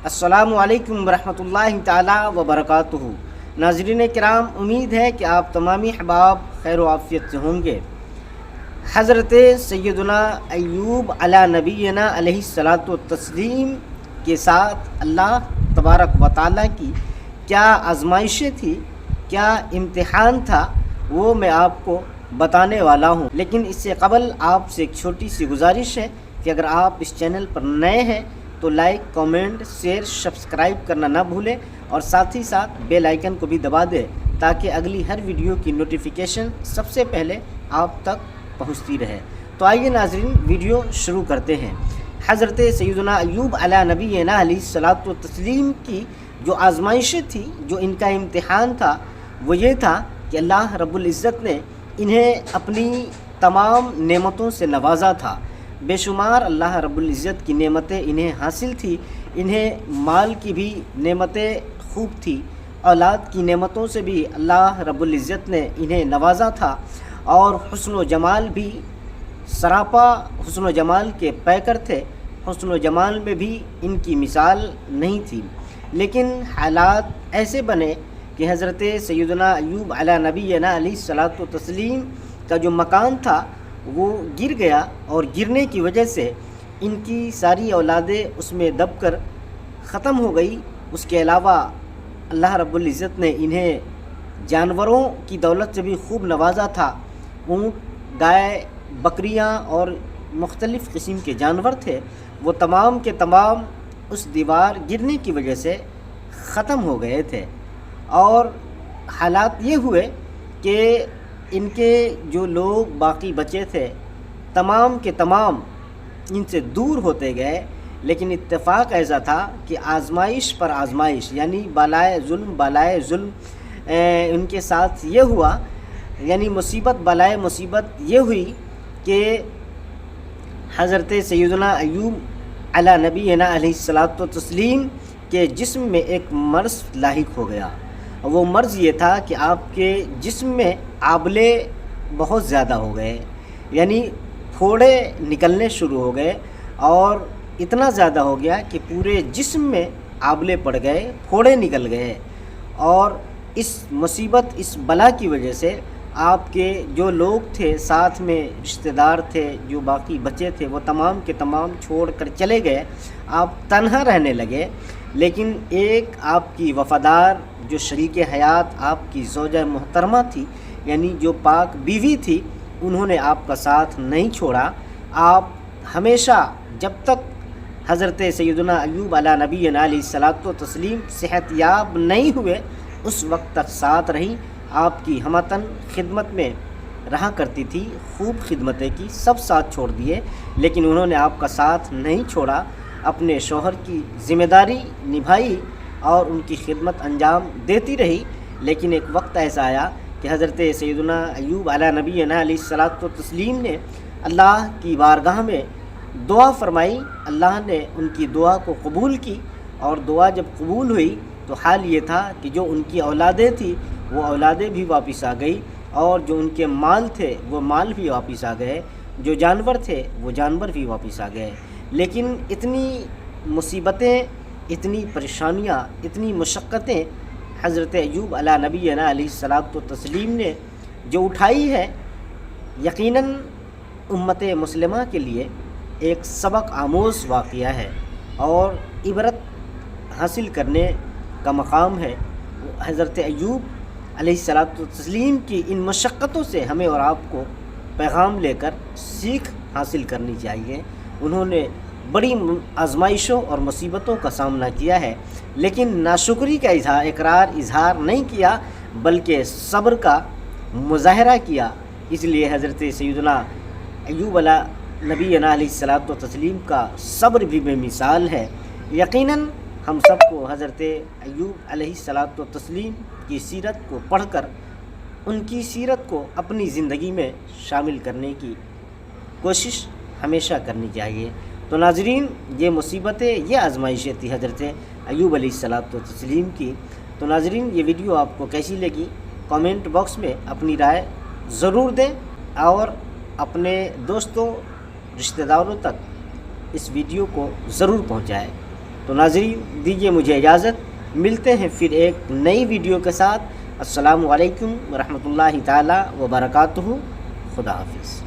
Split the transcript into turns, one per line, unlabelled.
السلام علیکم ورحمۃ تعالی وبرکاتہ۔ ناظرین کرام، امید ہے کہ آپ تمامی احباب خیر و عافیت سے ہوں گے۔ حضرت سیدنا ایوب علی نبینا علیہ الصلاۃ والتسلیم کے ساتھ اللہ تبارک و تعالیٰ کی کیا آزمائشیں تھی، کیا امتحان تھا، وہ میں آپ کو بتانے والا ہوں۔ لیکن اس سے قبل آپ سے ایک چھوٹی سی گزارش ہے کہ اگر آپ اس چینل پر نئے ہیں تو لائک، کامنٹ، شیئر، سبسکرائب کرنا نہ بھولیں اور ساتھ ہی ساتھ بیل آئیکن کو بھی دبا دیں تاکہ اگلی ہر ویڈیو کی نوٹیفیکیشن سب سے پہلے آپ تک پہنچتی رہے۔ تو آئیے ناظرین، ویڈیو شروع کرتے ہیں۔ حضرت سیدنا ایوب علی نبینا علیہ الصلاۃ والتسلیم کی جو آزمائشیں تھی، جو ان کا امتحان تھا، وہ یہ تھا کہ اللہ رب العزت نے انہیں اپنی تمام نعمتوں سے نوازا تھا۔ بے شمار اللہ رب العزت کی نعمتیں انہیں حاصل تھی۔ انہیں مال کی بھی نعمتیں خوب تھی، اولاد کی نعمتوں سے بھی اللہ رب العزت نے انہیں نوازا تھا، اور حسن و جمال بھی سراپا حسن و جمال کے پیکر تھے۔ حسن و جمال میں بھی ان کی مثال نہیں تھی۔ لیکن حالات ایسے بنے کہ حضرت سیدنا ایوب علی نبینا علیہ الصلاۃ والتسلیم کا جو مکان تھا وہ گر گیا، اور گرنے کی وجہ سے ان کی ساری اولادیں اس میں دب کر ختم ہو گئی۔ اس کے علاوہ اللہ رب العزت نے انہیں جانوروں کی دولت سے بھی خوب نوازا تھا۔ اونٹ، گائے، بکریاں اور مختلف قسم کے جانور تھے، وہ تمام کے تمام اس دیوار گرنے کی وجہ سے ختم ہو گئے تھے۔ اور حالات یہ ہوئے کہ ان کے جو لوگ باقی بچے تھے تمام کے تمام ان سے دور ہوتے گئے۔ لیکن اتفاق ایسا تھا کہ آزمائش پر آزمائش، یعنی بالائے ظلم ان کے ساتھ یہ ہوا، یعنی مصیبت بالائے مصیبت یہ ہوئی کہ حضرت سیدنا ایوب علی نبینا علیہ الصلاۃ والتسلیم کے جسم میں ایک مرض لاحق ہو گیا۔ وہ مرض یہ تھا کہ آپ کے جسم میں آبلے بہت زیادہ ہو گئے، یعنی پھوڑے نکلنے شروع ہو گئے، اور اتنا زیادہ ہو گیا کہ پورے جسم میں آبلے پڑ گئے، پھوڑے نکل گئے۔ اور اس مصیبت، اس بلا کی وجہ سے آپ کے جو لوگ تھے، ساتھ میں رشتہ دار تھے، جو باقی بچے تھے، وہ تمام کے تمام چھوڑ کر چلے گئے۔ آپ تنہا رہنے لگے۔ لیکن ایک آپ کی وفادار جو شریک حیات آپ کی زوجہ محترمہ تھی، یعنی جو پاک بیوی تھی، انہوں نے آپ کا ساتھ نہیں چھوڑا۔ آپ ہمیشہ جب تک حضرت سیدنا ایوب علی نبینا علیہ الصلاۃ والتسلیم صحت یاب نہیں ہوئے، اس وقت تک ساتھ رہی۔ آپ کی ہمتن خدمت میں رہا کرتی تھی، خوب خدمتیں کی، سب ساتھ چھوڑ دیے، لیکن انہوں نے آپ کا ساتھ نہیں چھوڑا۔ اپنے شوہر کی ذمہ داری نبھائی اور ان کی خدمت انجام دیتی رہی۔ لیکن ایک وقت ایسا آیا کہ حضرت سیدنا ایوب علی نبینا علیہ الصلاۃ والتسلیم نے اللہ کی بارگاہ میں دعا فرمائی۔ اللہ نے ان کی دعا کو قبول کی، اور دعا جب قبول ہوئی تو حال یہ تھا کہ جو ان کی اولادیں تھیں وہ اولادیں بھی واپس آ گئی، اور جو ان کے مال تھے وہ مال بھی واپس آ گئے، جو جانور تھے وہ جانور بھی واپس آ گئے۔ لیکن اتنی مصیبتیں، اتنی پریشانیاں، اتنی مشقتیں حضرت ایوب علی نبینا علیہ الصلاۃ والتسلیم نے جو اٹھائی ہے، یقیناً امت مسلمہ کے لیے ایک سبق آموز واقعہ ہے اور عبرت حاصل کرنے کا مقام ہے۔ حضرت ایوب علیہ الصلاۃ والتسلیم کی ان مشقتوں سے ہمیں اور آپ کو پیغام لے کر سیکھ حاصل کرنی چاہیے۔ انہوں نے بڑی آزمائشوں اور مصیبتوں کا سامنا کیا ہے، لیکن ناشکری کا اظہار نہیں کیا، بلکہ صبر کا مظاہرہ کیا۔ اس لیے حضرت سیدنا ایوب علیہ نبینا علیہ الصلاۃ والتسلیم کا صبر بھی بے مثال ہے۔ یقیناً ہم سب کو حضرت ایوب علیہ الصلاۃ والتسلیم کی سیرت کو پڑھ کر ان کی سیرت کو اپنی زندگی میں شامل کرنے کی کوشش ہمیشہ کرنی چاہیے۔ تو ناظرین، یہ مصیبتیں، یہ آزمائشیں تھی حضرت ایوب علیہ الصلاۃ والتسلیم کی۔ تو ناظرین، یہ ویڈیو آپ کو کیسی لگی کامنٹ باکس میں اپنی رائے ضرور دیں، اور اپنے دوستوں، رشتہ داروں تک اس ویڈیو کو ضرور پہنچائیں۔ تو ناظرین دیجیے مجھے اجازت، ملتے ہیں پھر ایک نئی ویڈیو کے ساتھ۔ السلام علیکم ورحمۃ اللہ تعالی وبرکاتہ۔ خدا حافظ۔